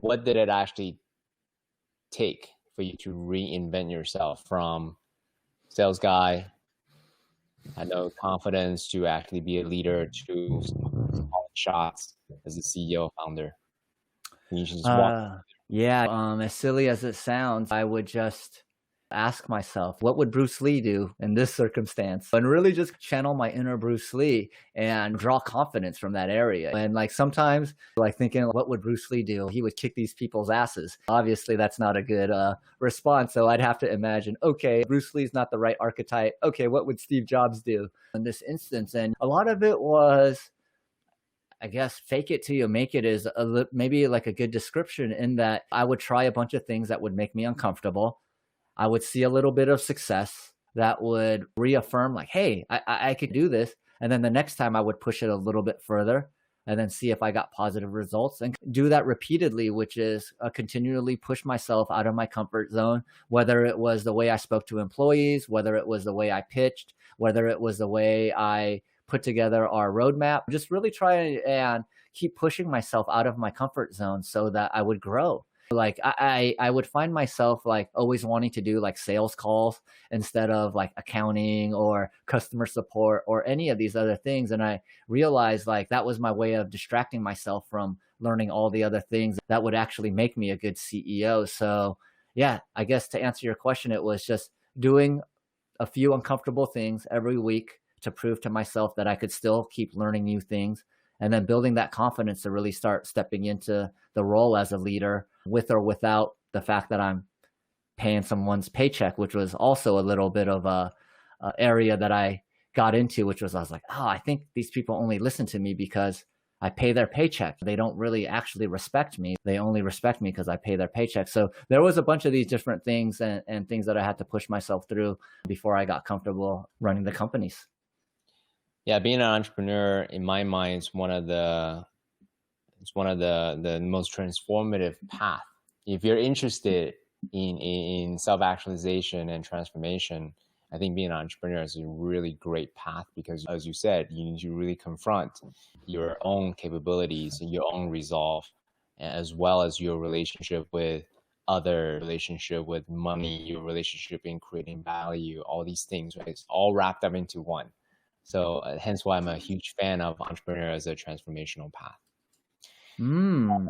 what did it actually take for you to reinvent yourself from sales guy, had no confidence to actually be a leader, to calling shots as a CEO founder? Can you just walk? Yeah, as silly as it sounds, I would just ask myself, what would Bruce Lee do in this circumstance? And really just channel my inner Bruce Lee and draw confidence from that area. And like sometimes, like thinking, what would Bruce Lee do? He would kick these people's asses. Obviously, that's not a good response. So I'd have to imagine, okay, Bruce Lee's not the right archetype. Okay, what would Steve Jobs do in this instance? And a lot of it was, I guess, fake it till you make it is maybe like a good description, in that I would try a bunch of things that would make me uncomfortable. I would see a little bit of success that would reaffirm like, hey, I could do this. And then the next time I would push it a little bit further and then see if I got positive results, and do that repeatedly, which is continually push myself out of my comfort zone, whether it was the way I spoke to employees, whether it was the way I pitched, whether it was the way I put together our roadmap. Just really try and keep pushing myself out of my comfort zone so that I would grow. Like I would find myself like always wanting to do like sales calls instead of like accounting or customer support or any of these other things. And I realized like that was my way of distracting myself from learning all the other things that would actually make me a good CEO. So yeah, I guess to answer your question, it was just doing a few uncomfortable things every week to prove to myself that I could still keep learning new things, and then building that confidence to really start stepping into the role as a leader with or without the fact that I'm paying someone's paycheck, which was also a little bit of a area that I got into, which was, I was like, oh, I think these people only listen to me because I pay their paycheck. They don't really actually respect me. They only respect me because I pay their paycheck. So there was a bunch of these different things and things that I had to push myself through before I got comfortable running the companies. Yeah, being an entrepreneur in my mind is one of the the most transformative path. If you're interested in self-actualization and transformation, I think being an entrepreneur is a really great path, because as you said, you need to really confront your own capabilities and your own resolve, as well as your relationship with other, relationship with money, your relationship in creating value, all these things, right? It's all wrapped up into one. So hence why I'm a huge fan of entrepreneur as a transformational path. Mm.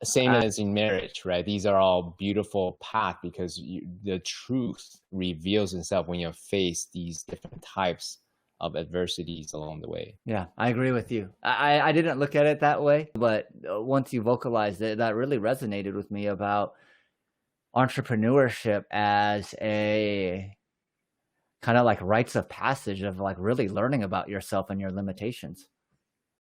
Same as in marriage, right? These are all beautiful paths, because the truth reveals itself when you face these different types of adversities along the way. Yeah, I agree with you. I didn't look at it that way, but once you vocalized it, that really resonated with me about entrepreneurship as a kind of like rites of passage of like really learning about yourself and your limitations.